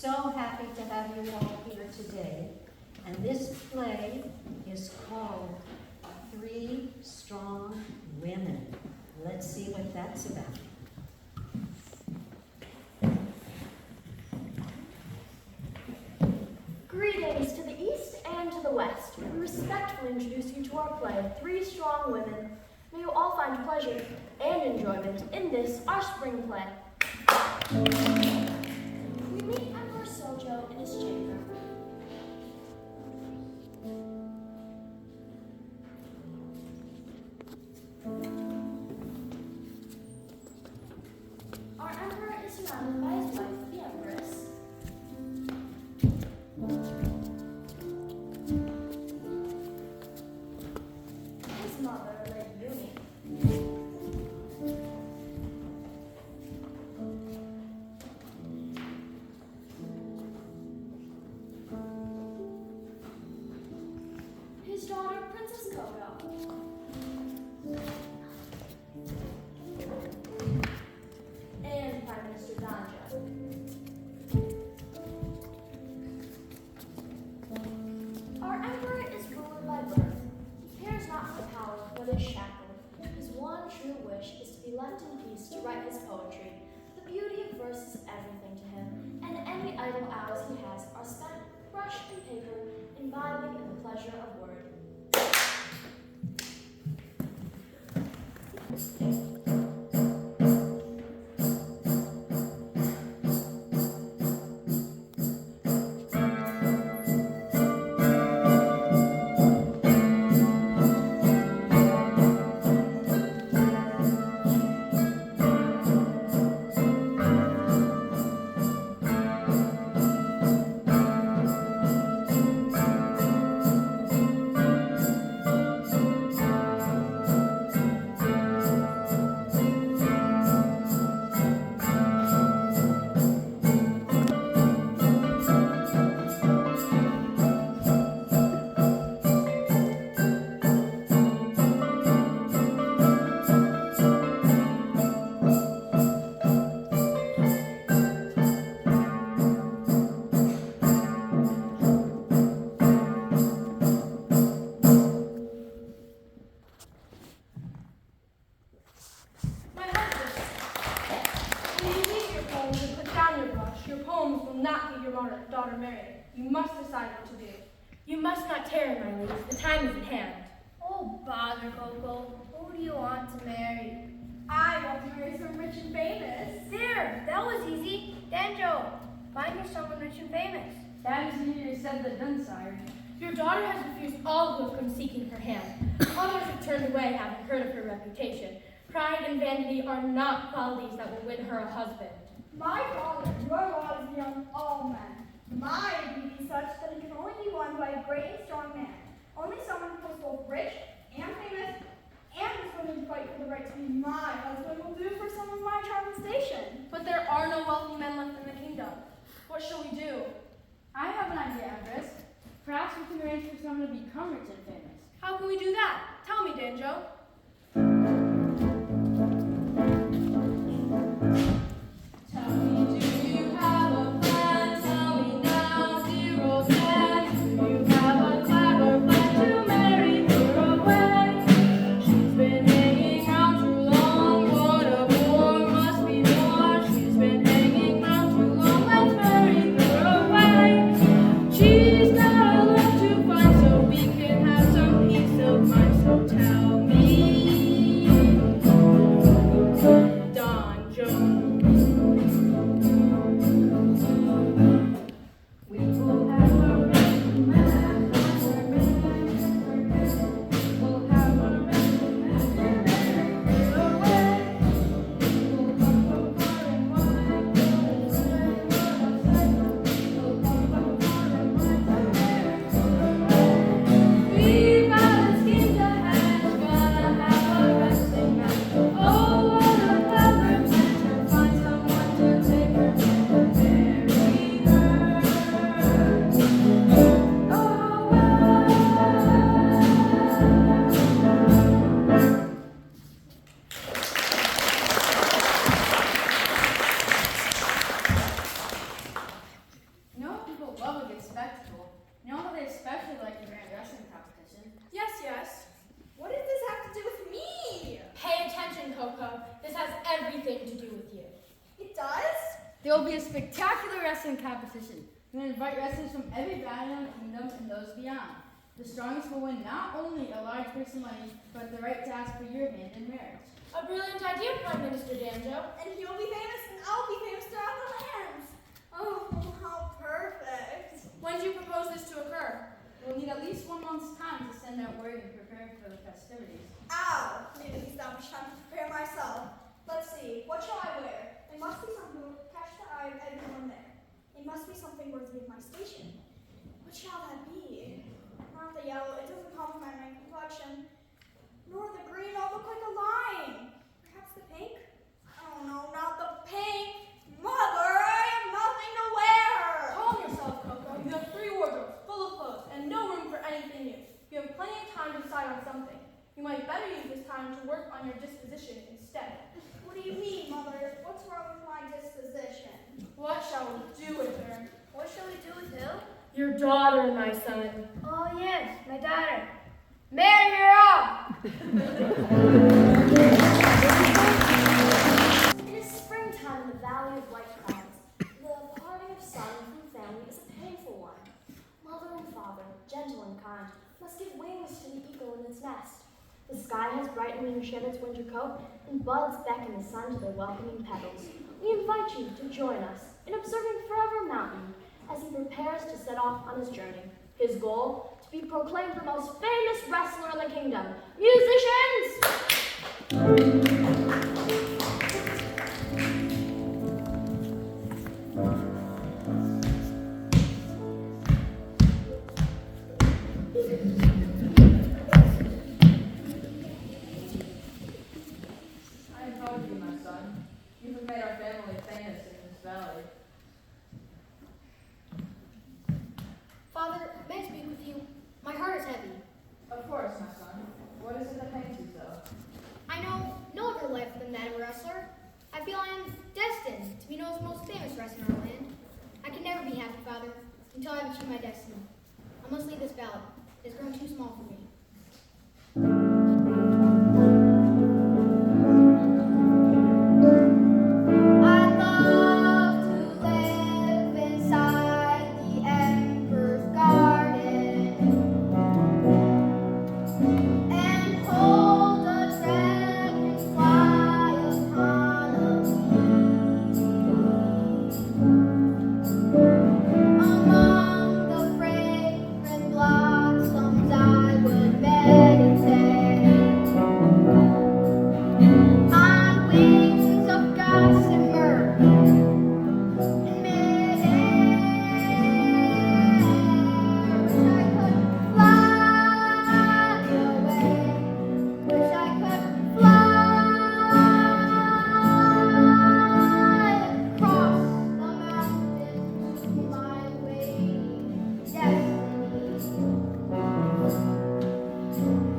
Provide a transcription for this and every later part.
so happy to have you all here today. And this play is called Three Strong Women. Let's see what that's about. Greetings to the east and to the west. We respectfully introduce you to our play, Three Strong Women. May you all find pleasure and enjoyment in this, our spring play. We meet Emperor Sojo in his chamber. Our emperor is surrounded by his wife, the empress. His mother, Lady Yumi. His daughter, Princess Kogo. And Prime Minister Danja. Our emperor is ruler by birth. He cares not for power, but is shackled. His one true wish is to be left in peace to write his poetry. The beauty of verse is everything to him, and any idle hours he has are spent with brush and paper, imbibing in the pleasure of word. My husband, when you read your poems and put down your brush, your poems will not get your daughter married. You must decide what to do. You must not tarry, my lady. The time is at hand. Oh, bother, Coco. Who do you want to marry? I want to marry someone rich and famous. There, that was easy. Danjo, find her someone rich and famous. That is easier said than done, sire. Your daughter has refused all who have come seeking her hand. Others have turned away, having heard of her reputation. Pride and vanity are not qualities that will win her a husband. My father, your law is beyond all men. My beauty is such that it can only be won by a great and strong man. Only someone who is both rich and famous and is willing to fight for the right to be my husband will do for some of my charming station. But there are no wealthy men left in the kingdom. What shall we do? I have an idea, Empress. Perhaps we can arrange for someone to become rich and famous. How can we do that? Tell me, Danjo. Tell me, do you have a plan? Tell me now, dear old man. Do you have a clever plan to marry her away? She's been hanging around too long. What a bore, must be more. She's been hanging around too long. Let's marry her away. She's got a lot to find, so we can have some peace of mind. So will be a spectacular wrestling competition. We're going to invite wrestlers from every valley and kingdom and those beyond. The strongest will win not only a large purse of money, but the right to ask for your hand in marriage. A brilliant idea, Prime Minister Danjo. And he'll be famous and I'll be famous throughout the lands. Oh, how perfect. When do you propose this to occur? We'll need at least 1 month's time to send out word and prepare for the festivities. Ow! Need at least that much time to prepare myself. Let's see, what shall I wear? It must be something that will catch the eye of everyone there. It must be something worthy of my station. What shall that be? Not the yellow, it doesn't complement my complexion. Nor the green, I'll look like a lion. Perhaps the pink? Oh no, not the pink! Mother, I have nothing to wear! Calm yourself, Coco. You have 3 wardrobes full of clothes and no room for anything new. You have plenty of time to decide on something. You might better use this time to work on your disposition instead. What do you mean, Mother? What's wrong with my disposition? What shall we do with her? What shall we do with Hill? Your daughter, my son. Oh, yes, my daughter. Marry her off! It is springtime in the Valley of White Clouds. The parting of son from family is a painful one. Mother and father, gentle and kind, must give wings to the eagle in its nest. The sky has brightened and shed its winter coat, and buds beckon the sun to their welcoming petals. We invite you to join us in observing Forever Mountain as he prepares to set off on his journey. His goal, to be proclaimed the most famous wrestler in the kingdom. Musicians! I am proud of you, my son. You have made our family famous in this valley. Father, may I speak with you? My heart is heavy. Of course, my son. What is it that pains you so? I know no other life than that of a wrestler. I feel I am destined to be known as the most famous wrestler in our land. I can never be happy, Father, until I have achieved my destiny. I must leave this valley. It has grown too small for me. I'd love to live inside the Emperor's garden and hold a dragonfly upon a among the fragrant blossoms I would meditate on wings of gossamer in midair. Wish I could fly across the mountains to my waiting destiny.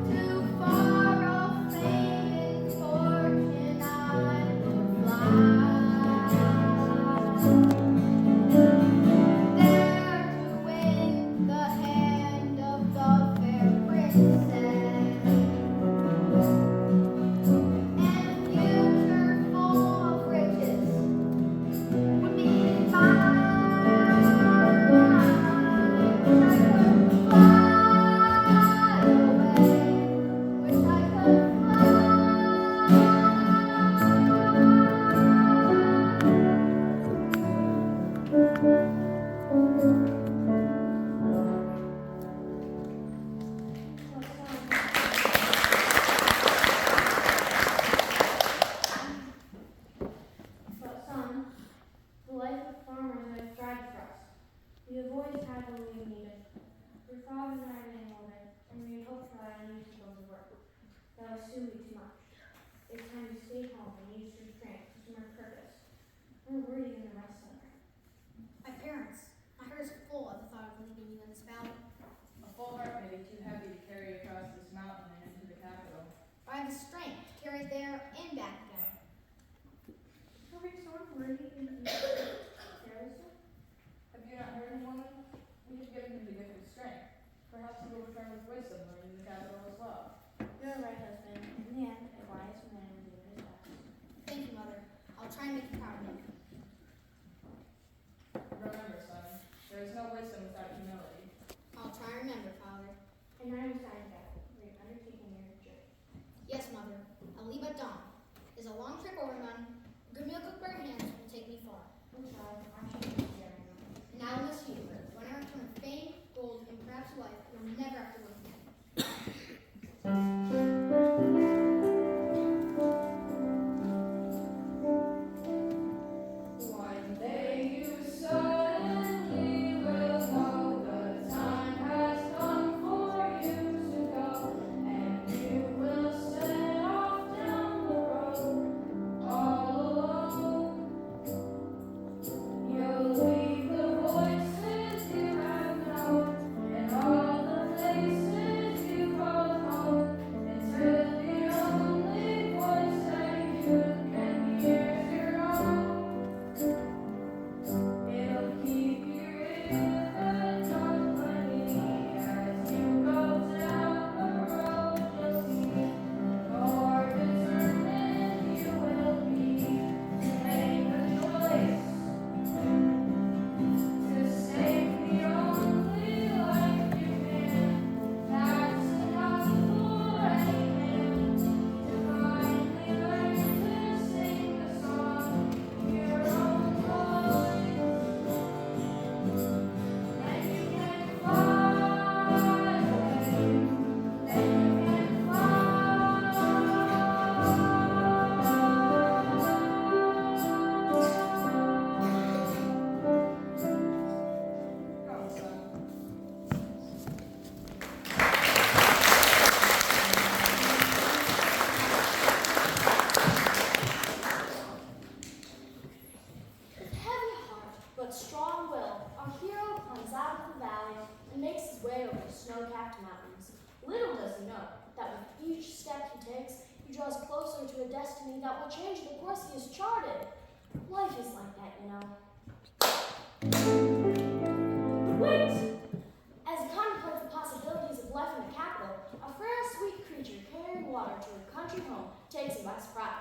Too far off fame and fortune I would fly, there to win the hand of the fair princess, and a future full of riches would be mine. Wish I could fly But son, the life of farmers has tried for us. We have always had what we have needed. Your father and I are getting older, and we had hoped for our needs to go to work. That will soon be too much. It's time to stay home and use your strength to some purpose. Where were you in the rest center? My parents, my heart is full at the thought of leaving you in this valley. A full heart may be too heavy to carry across this mountain and into the capital. I have the strength to carry it there and back again. So we sort of worthy and careless. Have you not heard him, woman? We have given him the gift of strength. Perhaps he will return with wisdom learned in the capital as well. You're right, husband. In the end, a wise man will do his best. Thank you, Mother. I'll try and make you proud of me. there is no wisdom without humility. I'll try and remember, Father. And I am sorry that we are undertaking your journey. Yes, Mother. I'll leave at dawn. It's a long trip over none. Good meal cooked by your hands will take me far. Oh, child, I should be there now. And I will miss you. When I return with fame, gold, and perhaps life, you'll never have to work again. One day you suddenly will know the time has come for you to go, and you will set off down the road all alone. You'll leave the voices you have known and all the places you called home, until the only voice that you can hear is your own. It'll keep you in good company as you go down the road. You'll see the more determined you will be to make a choice to save the only life you can. That's enough for any man to finally learn to sing the song in your own voice. Then you can fly away. Then you can fly. Go, son. With heavy heart but strong will, our hero climbs out of the valley and makes his way over snow-capped mountains. Little does he know that with each step he takes, he draws closer to a destiny that will change the course he has charted. Life is like that, you know. Wait! As he contemplates the possibilities of life in the capital, a frail, sweet creature carrying water to her country home takes him by surprise.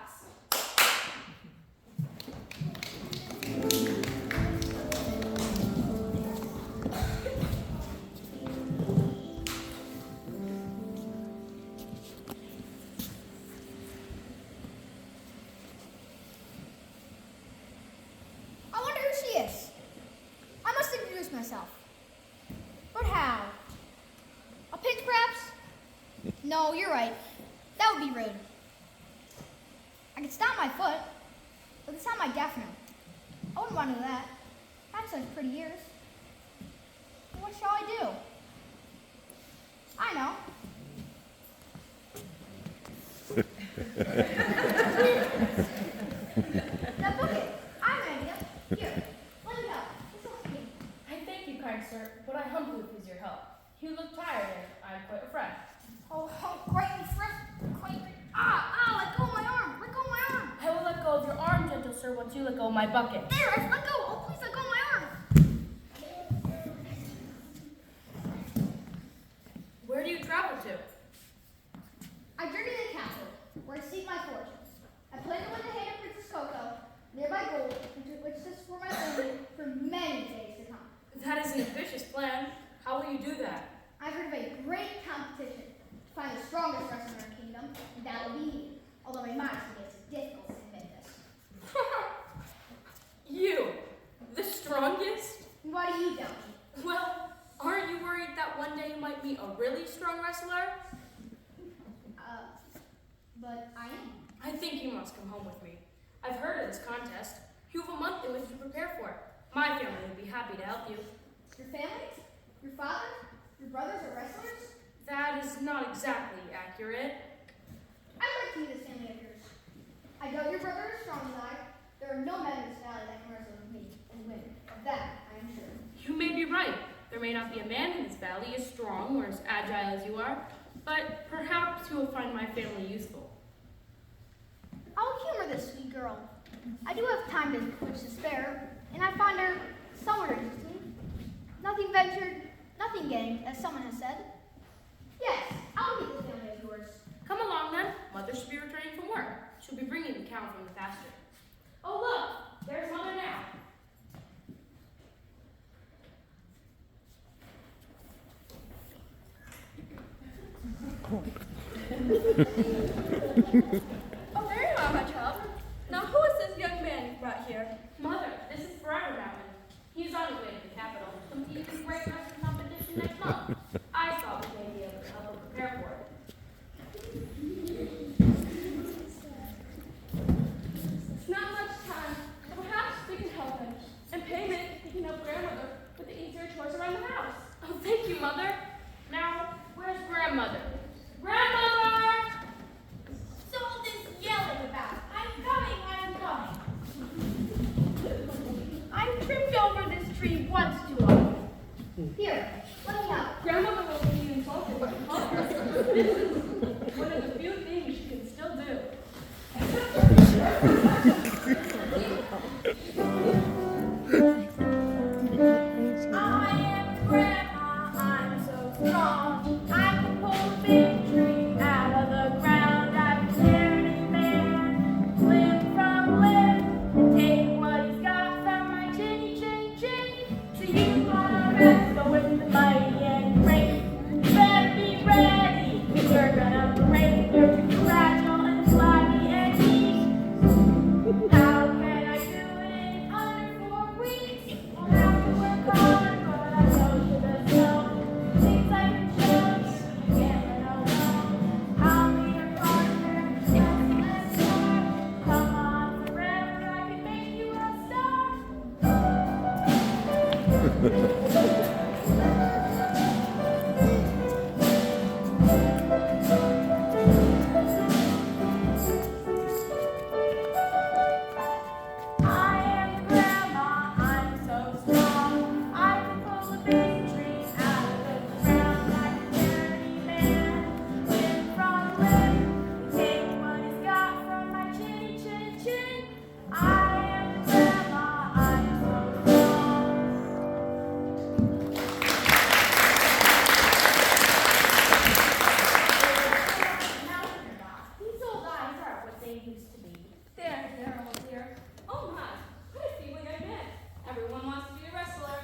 I wonder who she is. I must introduce myself. But how? A pinch, perhaps? No, you're right. That would be rude. I could stomp my foot, but it's not my deafener. I wouldn't want to do that. I have such pretty ears. What shall I do? I know. That bucket. I have an idea. Here, let me help. This will me. I thank you, kind sir, but I humbly please your help. You look tired, and I'm quite refreshed. Oh, great and fresh. Let go of my arm. Let go of my arm. I will let go of your arm, gentle sir, once you let go of my bucket. There, let go. Oh, please let go of my arm. Where do you travel to? I journey to the castle, where I seek my fortune. I plan to win the hand of Princess Coco, thereby gold, into which to support my family for many days to come. That is an ambitious plan. How will you do that? I've heard of a great competition to find the strongest wrestler in our kingdom, and that will be me. Although my modesty makes it difficult to admit this. You, the strongest? Why do you doubt me? Well, aren't you worried that one day you might meet a really strong wrestler? But I am. I think you must come home with me. I've heard of this contest. You have a month in which to prepare for it. My family would be happy to help you. Your family? Your father? Your brothers are wrestlers? That is not exactly accurate. I'd like to meet this family of yours. I doubt your brother is strong as I. There are no men in this valley that can wrestle with me and win. Of that, I am sure. You may be right. There may not be a man in this valley as strong or as agile as you are, but perhaps you will find my family useful. I'll humor this sweet girl. I do have time to which to spare, and I find her somewhat interesting. Nothing ventured, nothing gained, as someone has said. Yes, I'll meet this family of yours. Come along then. Mother should be returning from work. She'll be bringing the cow from the pasture. Oh look, there's Mother now. Oh, there you are, my child. Now, who is this young man you brought here? Mother, this is Forever Mountain. He's on his way to the capital to compete in the great wrestling competition next month. I thought we may be able to help him prepare for it. It's not much time. Perhaps we can help him. In payment, he can help grandmother with the easier chores around the house. Oh, thank you, Mother. Now, where's Grandmother? Grandmother! So all this yelling about, I'm coming. I've tripped over this tree once too often. Here, let me help. Grandmother will be insulted by her. This is one of the few things she can still do. I am Grandma, I'm so strong. I can pull a big tree out of the ground. I can tear any man limb from limb and take what he's got from my chinny chin chin. So you wanna wrestle with the mighty and great? You better be ready. You're gonna break. You're fragile and flabby and weak. How can I do it in under 4 weeks? I'll have to work hard, but I know you the snow. Things I can show you, you can't let alone. I'll be your partner, yes, let's start. Come on, forever, I can make you a star. I am Grandma, I'm so strong. I can pull a big tree out of the ground. I can tear any man limb from limb. Take what he's got from my chinny chin chin. I am Grandma, I'm so strong. These old eyes aren't what they used to be. There, old dear. Oh my, what a feeling I met. Everyone wants to be a wrestler.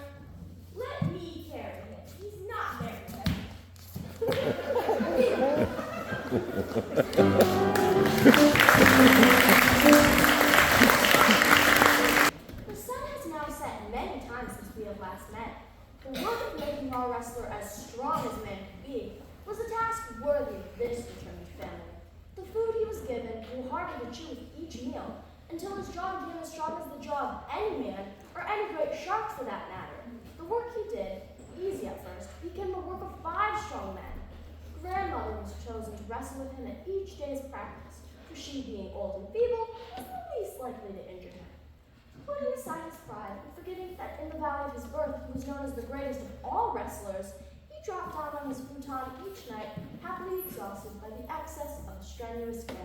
Let me carry him. He's not very heavy. The sun has now set many times since we have last met. The work of making our wrestler as strong as man could be was a task worthy of this determined family. The food he was given grew harder to chew with each meal, until his jaw became as strong as the jaw of any man, or any great shark for that matter. The work he did, easy at first, became the work of 5 strong men. Grandmother was chosen to wrestle with him at each day's practice, for she, being old and feeble, was the least likely to injure him. Putting aside his pride and forgetting that in the valley of his birth he was known as the greatest of all wrestlers, he dropped down on his futon each night, happily exhausted by the excess of strenuous gag.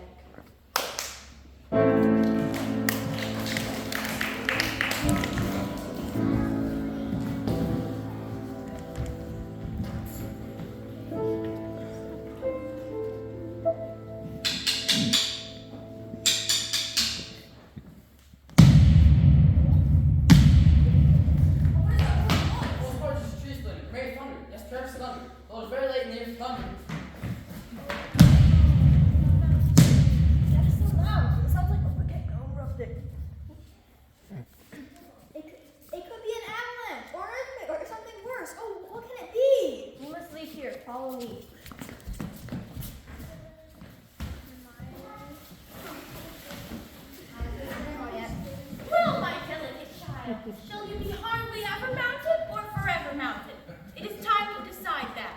It could be an avalanche or an earthquake or something worse. Oh, what can it be? We must leave here. Follow me. Well, my delicate child, shall you be hardly ever mounted or forever mounted? It is time to decide that.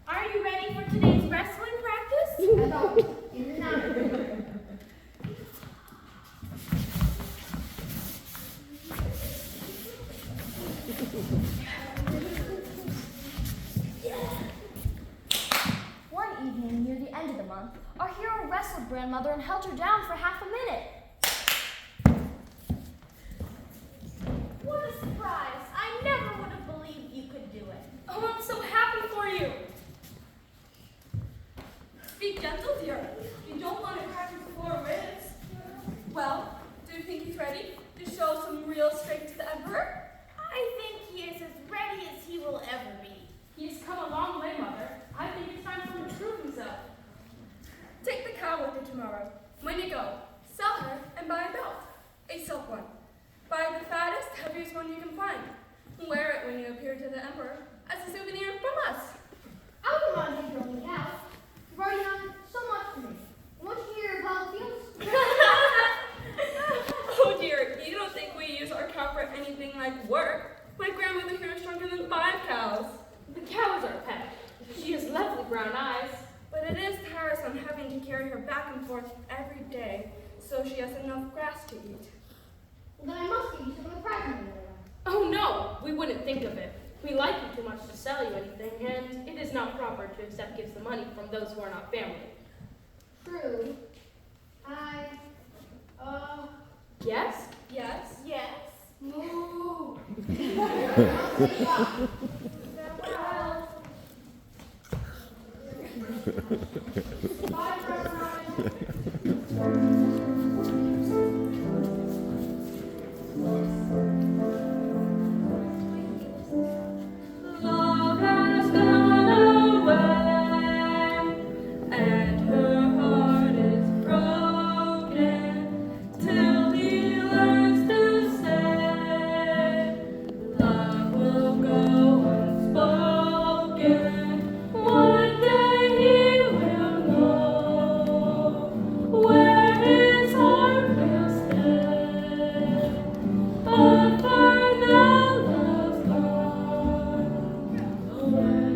Are you ready for today's wrestling practice? One evening near the end of the month, our hero wrestled grandmother and held her down for half a minute. What a surprise. I never would have believed you could do it. Oh, I'm so happy for you. Be gentle, dear. You don't want to crack your 4 ribs. Well, do you think he's ready to show some real strength to the Emperor? I think he is as ready as he will ever be. He's come a long way, Mother. I think it's time for him to prove himself. a souvenir from us. I wouldn't want to take your only house. You've already done so much for me. Once you hear about the fields, Oh dear, you don't think we use our cow for anything like work? My grandmother here is stronger than 5 cows. The cow is our pet. She has lovely brown eyes. But it is tiresome having to carry her back and forth every day, so she has enough grass to eat. well, then I must give you some of the prize money later. Oh no, we wouldn't think of it. We like you too much to sell you anything, and it is not proper to accept gifts of money from those who are not family. True. Yes? Yes? Yes. Moo. Farewell. Bye, President. Love has gone away, and her heart is broken, till he learns to say, love will go unspoken. One day he will know where his heart will stay. But for now, love's gone away.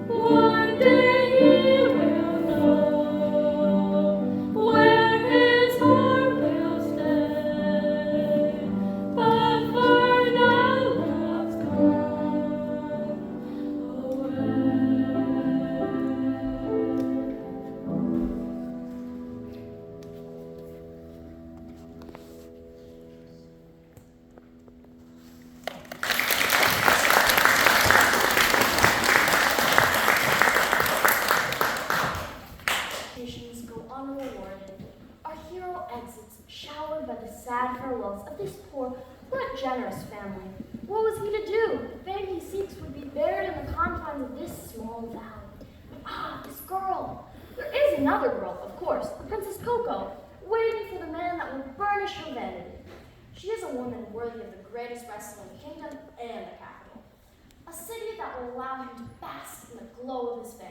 One day he will know where his heart will stay. But for now, love's gone away. Missions go unrewarded. Our hero exits, showered by the sad farewells of this poor but generous family. What was he to do? The fame he seeks would be buried in the confines of this small valley. Ah, this girl! There is another girl, of course, the Princess Coco, waiting for the man that will burnish her vanity. She is a woman worthy of the greatest wrestling kingdom and the capital. A city that will allow him to bask in the glow of his fame.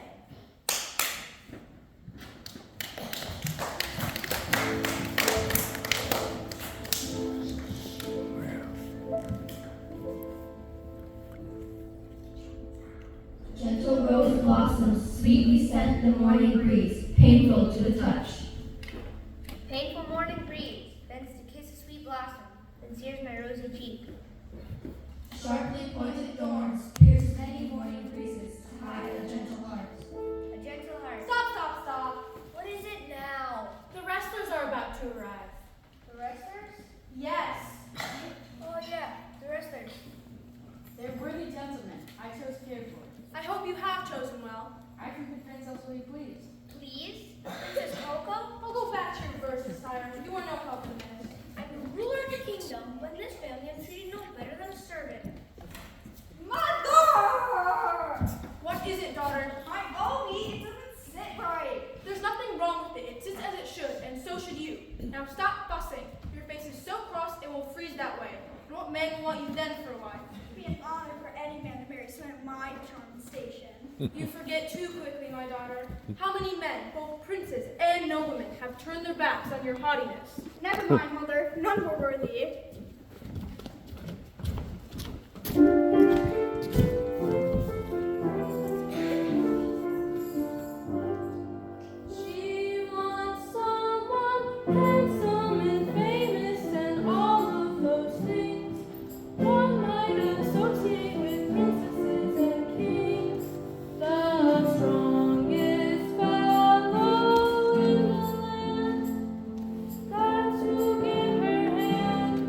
Gentle rose blossoms sweetly scent the morning breeze, painful to the touch. Painful morning breeze bends to kiss a sweet blossom, then sears my rosy cheek. Sharply pointed thorns pierce many morning breezes to hide a gentle heart. A gentle heart. Stop! What is it now? The wrestlers are about to arrive. The wrestlers? Yes. Oh yeah, the wrestlers. They're worthy gentlemen. I chose carefully. I hope you have chosen well. I can convince us what we please. Please? Princess Coco? I'll go back to your verses, sire. You are no help in this. I'm the ruler of the kingdom, but in this family I'm treated no better than a servant. Mother! What is it, daughter? My Obi, it doesn't sit right. There's nothing wrong with it. It sits as it should, and so should you. Now stop fussing. Your face is so cross it will freeze that way. And what man will want you then for a wife? It'd be an honor for any man to marry someone of my charming station. You forget too quickly, my daughter. How many men, both princes and noblemen, have turned their backs on your haughtiness? Never mind, mother. None were worthy. She wants someone handsome and famous and all of those things one might associate with princesses and kings. The strongest fellow in the land, that's who give her hand.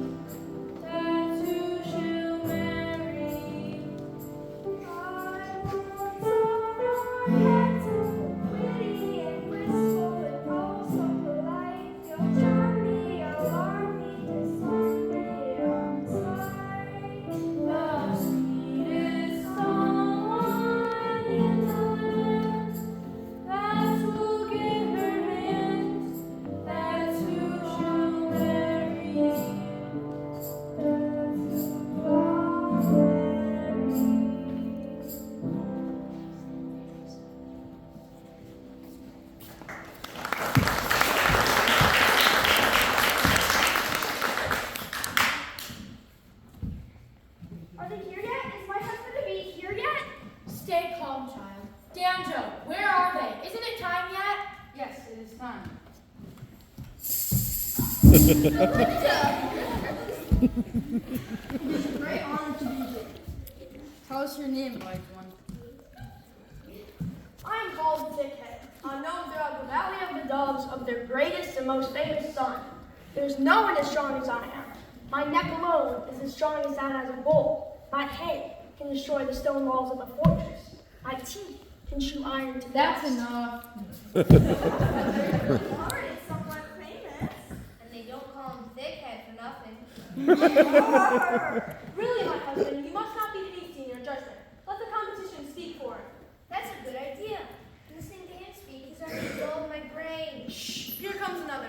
Are they here yet? Is my husband to be here yet? Stay calm, child. Danjo, where are they? Isn't it time yet? Yes, it is time. It is a great honor to be here. Tell us your name, wise one. I am called Thickhead, unknown throughout the Valley of the Doves of their greatest and most famous son. There's no one as strong as I am. My neck alone is as strong as that as a bull. My head can destroy the stone walls of a fortress. My teeth can shoot iron to That's dust. enough. Heart is somewhat famous. And they don't call him Thickhead for nothing. Really, my husband, you must not be hasty in your judgment. Let the competition speak for him. That's a good idea. Listening to him speak has already dulled my brain. Shh, here comes another.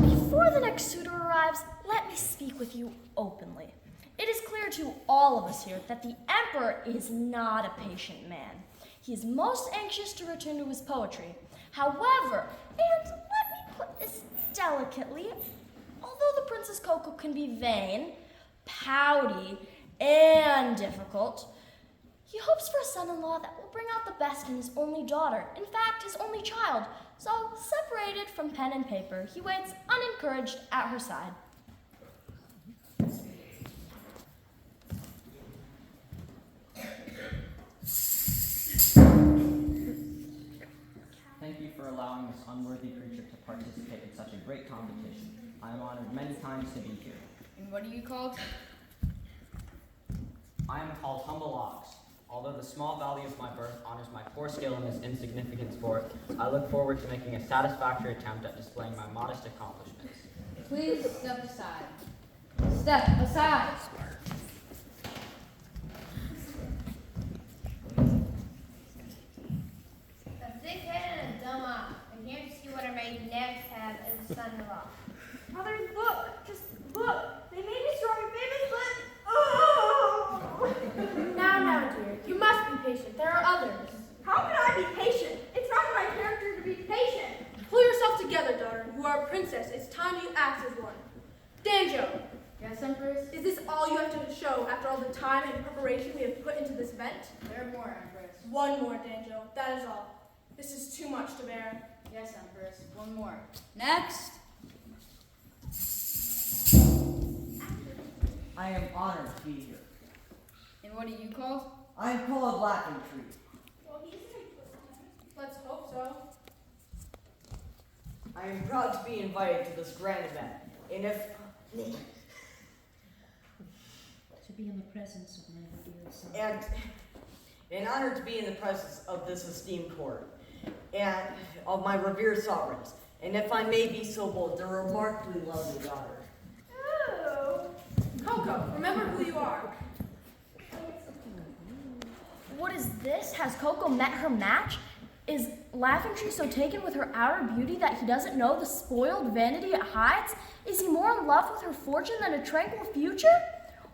Before the next suitor arrives, let me speak with you openly. It is clear to all of us here that the Emperor is not a patient man. He is most anxious to return to his poetry. However, and let me put this delicately, although the Princess Coco can be vain, pouty, and difficult, he hopes for a son-in-law that will bring out the best in his only daughter, in fact, his only child. So, separated from pen and paper, he waits unencouraged at her side. Thank you for allowing this unworthy creature to participate in such a great competition. I am honored many times to be here. And what are you called? I am called Humble Ox. Although the small value of my birth honors my poor skill in this insignificant sport, I look forward to making a satisfactory attempt at displaying my modest accomplishments. Please step aside. Step aside. A thick-head and a dumb ox. I'm here to see what I may next have as a son-in-law. Mother, look. Just look. They may be strong and famous, but... Oh! Now, dear, you must be patient. There are others. How can I be patient? It's not in my character to be patient. Pull yourself together, daughter. You are a princess. It's time you act as one. Danjo, Yes, Empress? is this all you have to show after all the time and preparation we have put into this event? There are more, Empress. One more, Danjo. That is all. This is too much to bear. Yes, Empress. One more. Next. I am honored to be here. And what are you called? I am called Laughing Tree. Well, let's hope so. I am proud to be invited to this grand event. And if To be in the presence of my dear son. and honored to be in the presence of this esteemed court and of my revered sovereigns. And if I may be so bold, their remarkably lovely daughter. Oh. Coco, remember who you are. What is this? Has Coco met her match? Is Laughing Tree so taken with her outer beauty that he doesn't know the spoiled vanity it hides? Is he more in love with her fortune than a tranquil future?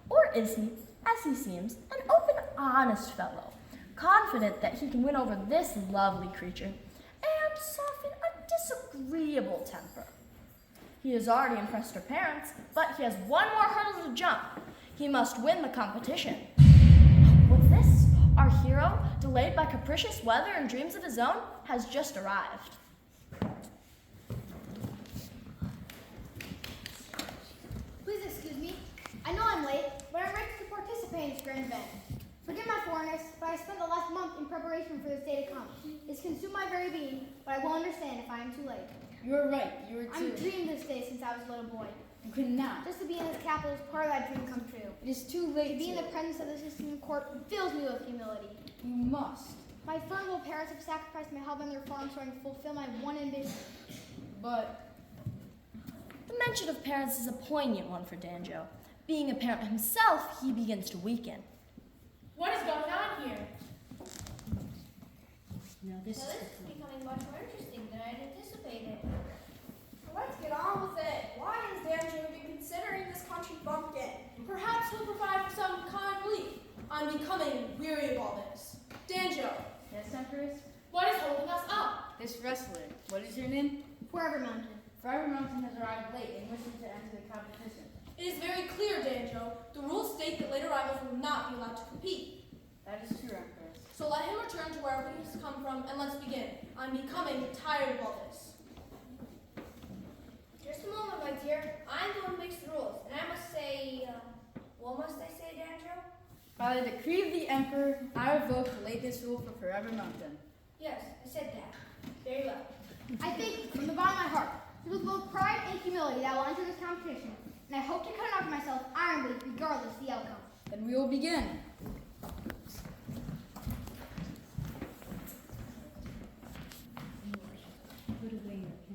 Or is he, as he seems, an open, honest fellow, confident that he can win over this lovely creature and soften a disagreeable temper? He has already impressed her parents, but he has one more hurdle to jump. He must win the competition. What's this? Our hero, delayed by capricious weather and dreams of his own, has just arrived. Please excuse me. I know I'm late, but I'm ready to participate in this grand event. Forgive my foreignness, but I spent the last month in preparation for this day to come. It's consumed my very being, but I will understand if I am too late. You're right. You were I've too. dreamed this day since I was a little boy. You could not. Just to be in this capital is part of that dream come true. It is too To late. be in to- the presence of this esteemed court fills me with humility. You must. My firm parents have sacrificed my health and their farm so I can fulfill my one ambition. But The mention of parents is a poignant one for Danjo. Being a parent himself, he begins to weaken. What is going on here? Now this So is this the is point. becoming much more interesting than I'd anticipated. Let's get on with it. Why is Danjo even considering this country bumpkin? Perhaps he'll provide some kind relief. I'm becoming weary of all this. Danjo, Yes, Empress? what is holding us up? This wrestler. What is your name? Forever Mountain. Forever Mountain has arrived late and wishes to enter the competition. It is very clear, Danjo. The rules state that late arrivals will not be allowed to compete. That is true, Empress. So let him return to wherever he has come from, and let's begin. I'm becoming tired of all this. Just a moment, my dear. I'm the one who makes the rules, and I must say, what must I say, Danjo? By the decree of the Emperor, I revoke the latest rule for Forever Mountain. Yes, I said that. Very well. I think from the bottom of my heart, with both pride and humility that I will enter this competition, and I hope to cut it off myself ironly regardless of the outcome. Then we will begin.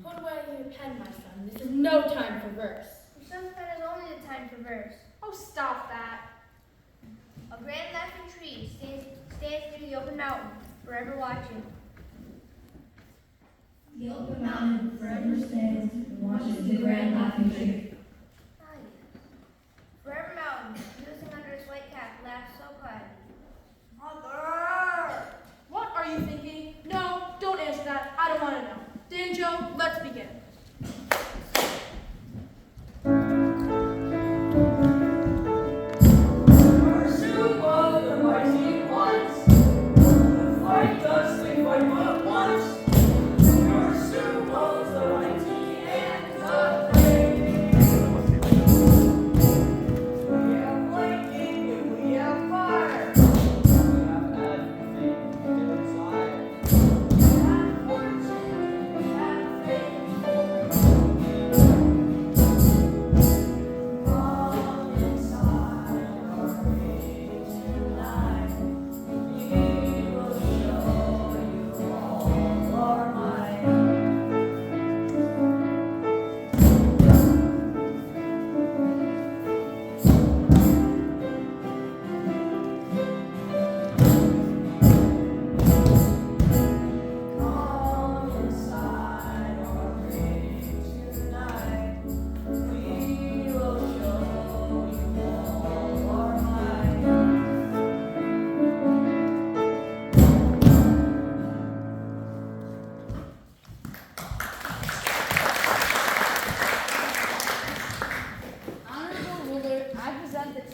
Put away your pen, my son. This is no time for verse. For some pen is only the time for verse. Oh, stop that. A grand laughing tree stands near the open mountain, forever watching. The open mountain forever stands and watches the grand laughing tree. Ah, yes. Forever mountain, musing under its white cap, laughs so quietly. Mother! What are you thinking? No, don't answer that. I don't want to know. Danjo, let's begin.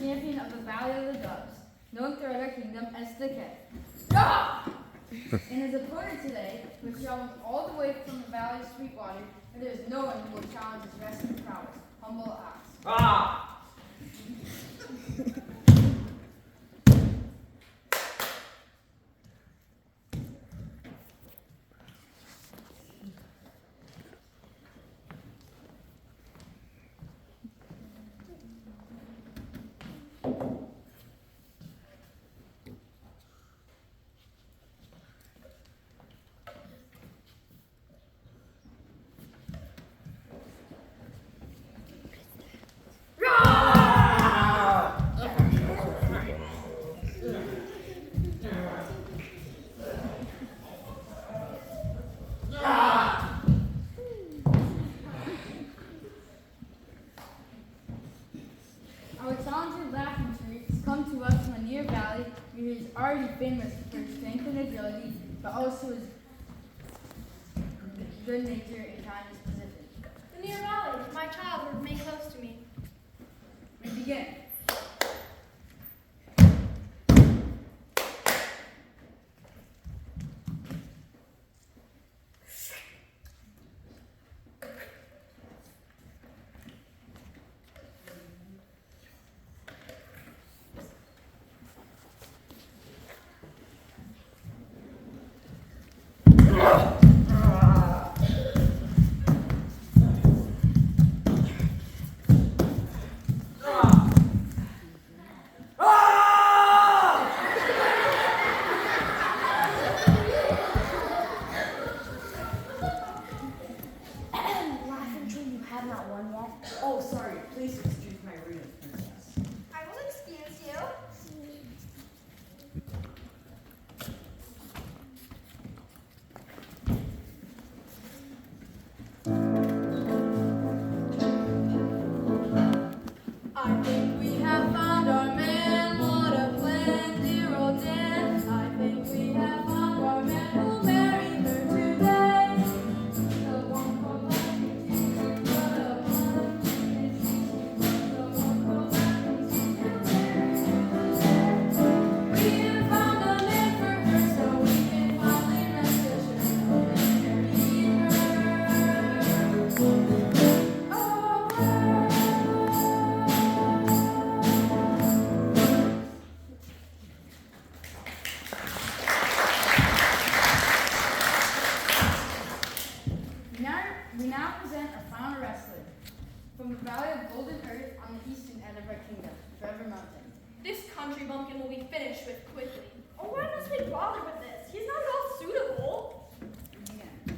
champion of the Valley of the Doves, known throughout our kingdom as the King. And his opponent today was traveling all the way from the Valley of Sweetwater, and there is no one who will challenge his wrestling prowess. Humble ask. Our talented laughing tree has come to us from a near valley where he is already famous for his strength and agility, but also his good nature and kind disposition. The near valley, my child, will remain close to me. We begin. country bumpkin will be finished with quickly. Oh, why must we bother with this? He's not at all suitable.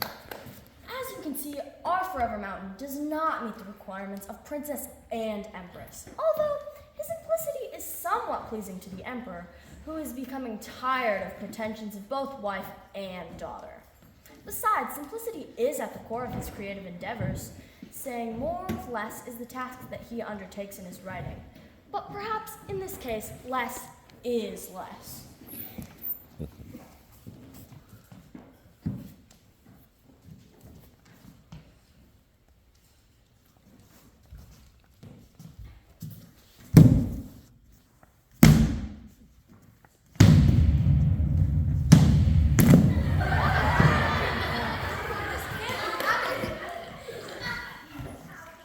As you can see, our Forever Mountain does not meet the requirements of princess and empress, although his simplicity is somewhat pleasing to the emperor, who is becoming tired of pretensions of both wife and daughter. Besides, simplicity is at the core of his creative endeavors, saying more with less is the task that he undertakes in his writing. But perhaps in this case, less is less.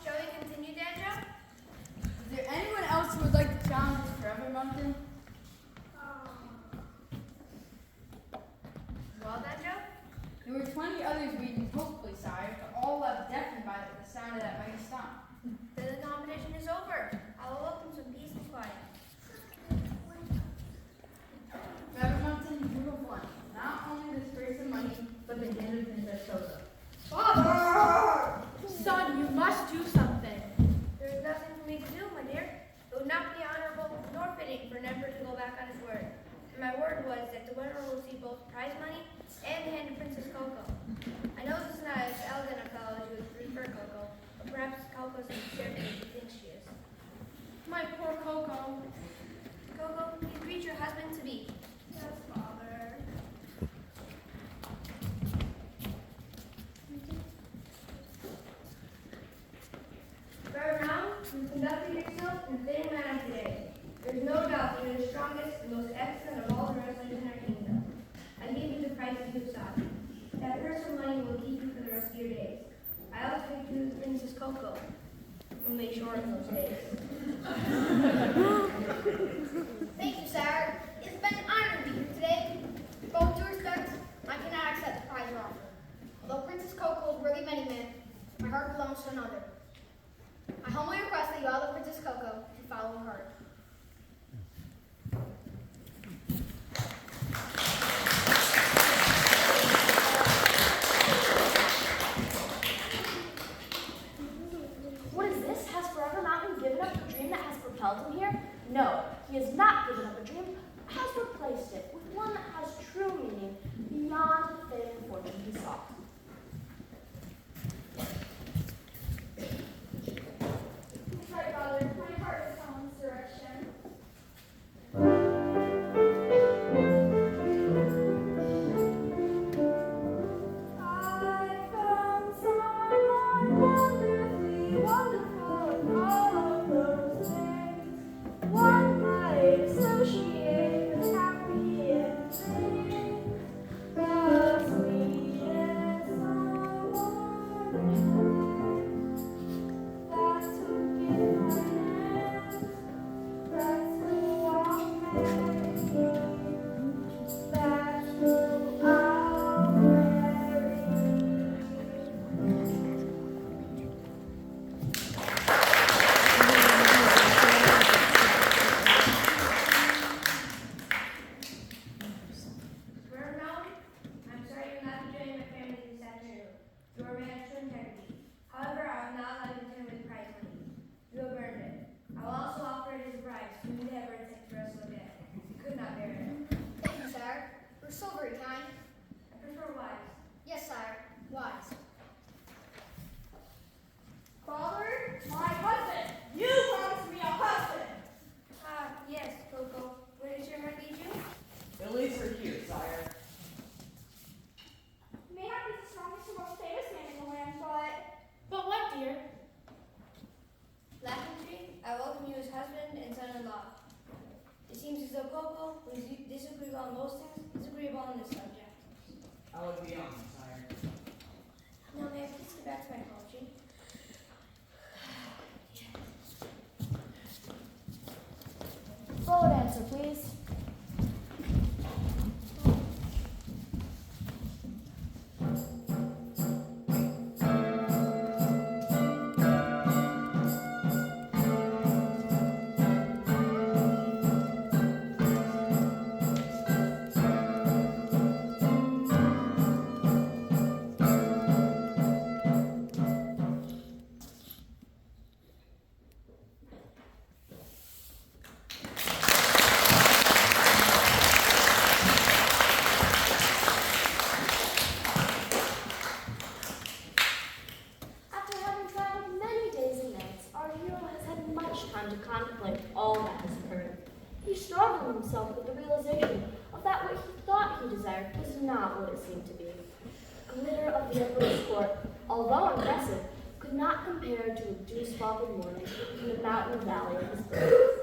Shall we continue, Dad Is there anyone else who would like to challenge this Forever Mountain? Well, Dad Joe? There were 20 others reading hopefully, sire, but all left deafened by the sound of that mighty stomp. Then the competition is over. I will welcome some peace and quiet. Forever Mountain, you have won. Not only this purse of money, but the hand of Princess Coco. Father! Son, you must do something. There is nothing for me to do, my dear. It would not be honorable nor fitting for an emperor to go back on his word. And my word was that the winner will receive both prize money and the hand of Princess Coco. I know this is not as elegant a fellow as you would prefer, Coco, but perhaps Coco's as certain as you think she is. My poor Coco. Coco, please greet your husband to be. Yes, Father. Right now, you conducted yourself in a fitting manner today. There is no doubt that you are the strongest and most excellent of all the wrestlers in our kingdom. I give you the price that you sought. That purse of money will keep you for the rest of your days. I also give you Princess Coco, who made sure of those days. Thank you, sire. It's been an honor to be here today. But with due respect, I cannot accept the prize you're offering. Although Princess Coco is worthy of any man, my heart belongs to another. I humbly request that you allow the Princess Coco to follow her heart. What is this? Has Forever Mountain given up the dream that has propelled him here? No, he has not given up a dream, but has replaced it with one that has true meaning beyond the fame and fortune he sought. That's right, Father. My heart is on this direction. I found someone wonderfully wonderful in all of those days. One might associate with happy and free. The sweetest someone that's who in my hands. That's who I'll marry. That's who I'll marry. Forever Mountain, I'm sorry you're not joining my family this afternoon. You are a man of true integrity. However, I will not allow you to return with prize money. You have earned it. I will also offer it as a prize for you to ever attempt to wrestle again. You could not bear it. Thank you, sire. You're so very kind. I prefer wives. Yes, sire. Wise. Father, my husband. You promised me a husband. Ah, yes, Coco. Where does your heart lead you? It leads her here, sire. He may not be the strongest or most famous man in the land, but But what, dear? Laughing Tree, I welcome you as husband and son-in-law. It seems as though Coco, who is disagreeable on most things, is agreeable on this subject. I would be honest, sire. Now, may I please get back to my poetry? Forward answer, please. startled himself with the realization of that what he thought he desired was not what it seemed to be. The glitter of the Emperor's court, although impressive, could not compare to a dew-spotted morning in the mountain valley of his birth.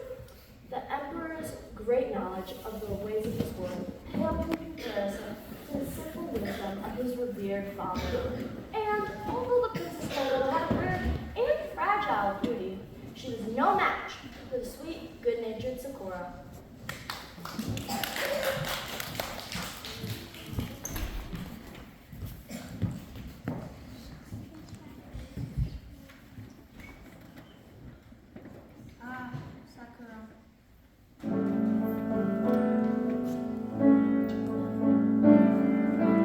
The Emperor's great knowledge of the ways of his world pale in comparison to the simple wisdom of his revered father. And although the Princess Polo had a rare and fragile beauty, she was no match for the sweet, good-natured Sakura. Ah, Sakura.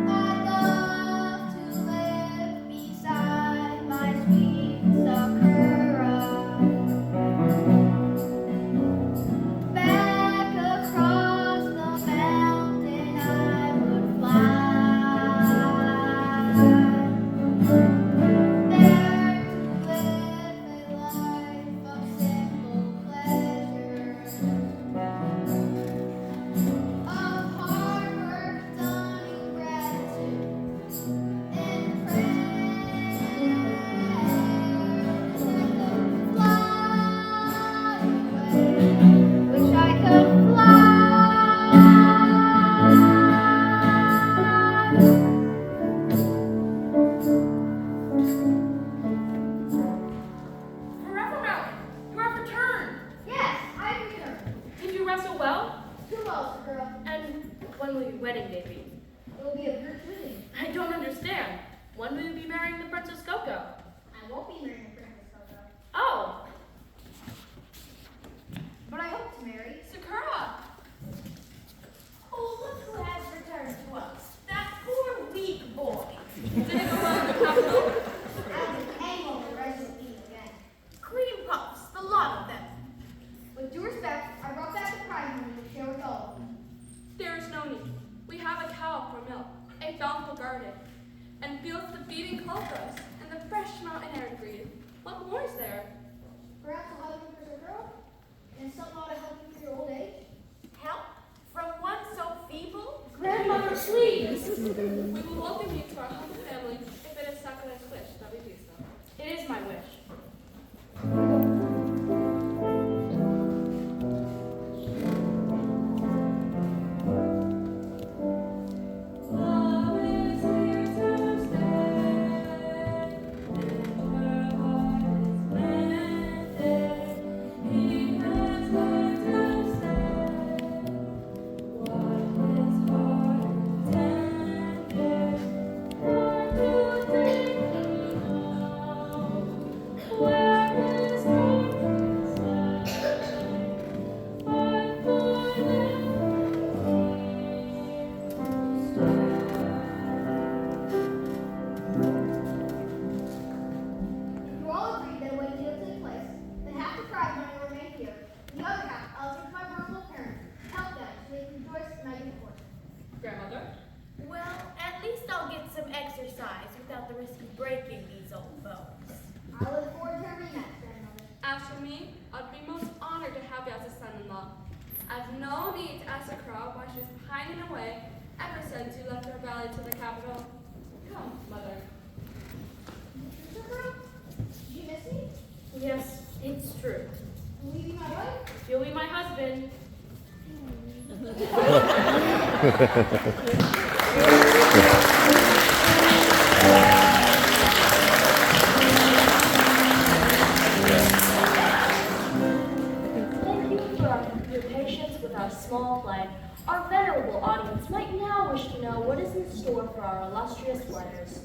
I'd love to live beside my sweet Sakura. Back across the mountain I would fly. There to live a life of simple pleasures, of hard work done in gratitude and prayer. Wish I could fly away. Forever Mountain, you have returned. Yes, I returned. Did you wrestle well? Too well, Sakura. And when will your wedding day be? It will be a good wedding. I don't understand. When will you be marrying the Princess Coco? I won't be marrying Princess Coco, Oh, but I hope to marry. Sakura. Oh, look who has returned to us. That poor weak boy. Did it go well in the capital? I will hang over Resident Evil again. Cream puffs, the lot of them. With due respect, I brought back the prize money to share with all of you. There is no need. We have a cow for milk, a bountiful garden, and fields to feeding cobras, and the fresh mountain air to breathe. What more is there? Perhaps I'll help you for Sakura, and somehow to help you through your old age. Help from one so feeble? Grandmother, please. We will welcome you to our humble family if it is Sakura's wish that we do so. It is my wish. Love is here to stay, and her heart is planted. He has learned to say what his heart intended. For to think he knows where his heart resides, but for them. If you all agree that a wedding deal take place, then half the prize money will remain here. The other half, I'll take to my verbal parents, help them so they can rejoice in my good fortune. Grandmother? Well, at least I'll get some exercise without the risk of breaking these old bones. I look forward to our rematch, grandmother. As for me, I'd be most honored to have you as a son-in-law. I've no need to ask Sakura why she's pining away ever since you left our valley to the capital. Come, mother. Sakura, did you miss me? Yes, it's true. Will you be my wife? You'll be my husband. Thank you for your patience with our small play. Our venerable audience might now wish to know what is in store for our illustrious players.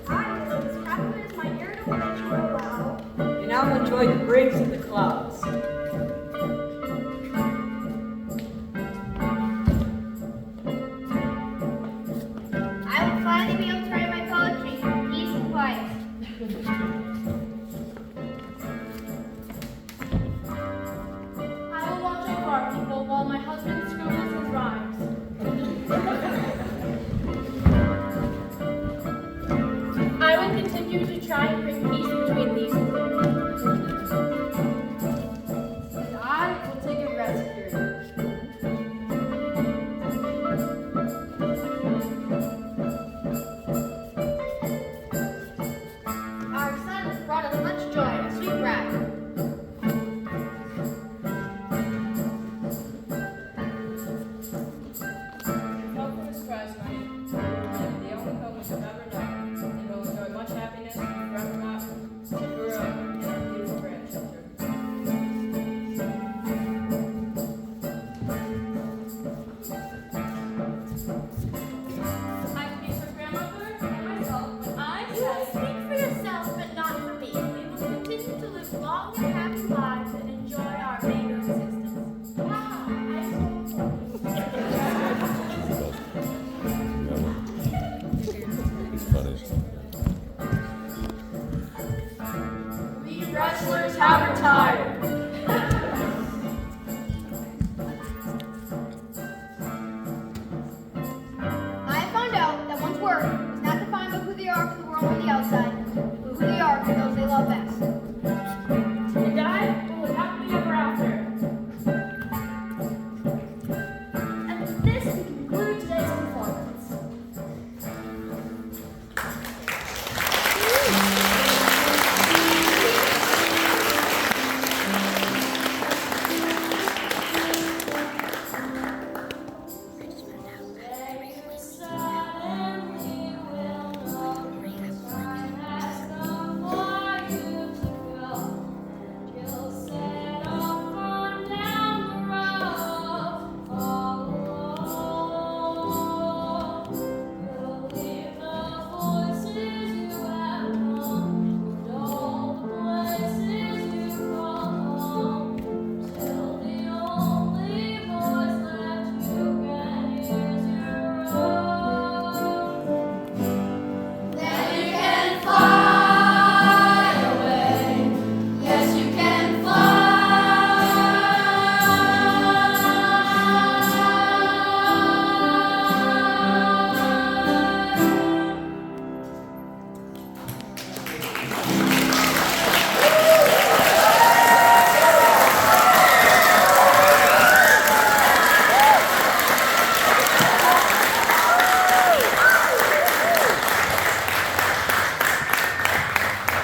I was as happy as my irritable nature will allow. You now enjoy the breaks of the clouds. I will finally be able to write my poetry in peace and quiet. I will watch husband scribbles his rhymes. I will continue to try and bring peace between these two. And I will take a rest period. Our son has brought us much joy and a sweet bride. Help from his prize money, he will live the only home we've ever known, and will enjoy much happiness and forever not to grow up in our beautiful grandchildren. I speak for grandmother and myself when I You will say speak for yourself, but not for me. We will continue to live long and happy lives and enjoy our meager existence. Wow, I spoke for we wrestlers have retired. I have found out that one's worth is not defined by who they are to the world on the outside, but who they are to those they love best. And I will live happily ever after. And with this, we conclude today's performance.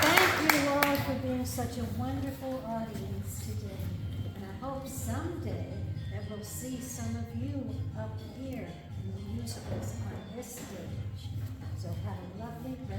Thank you all for being such a wonderful audience today. And I hope someday that we'll see some of you up here in the musicals on this stage. So have a lovely rest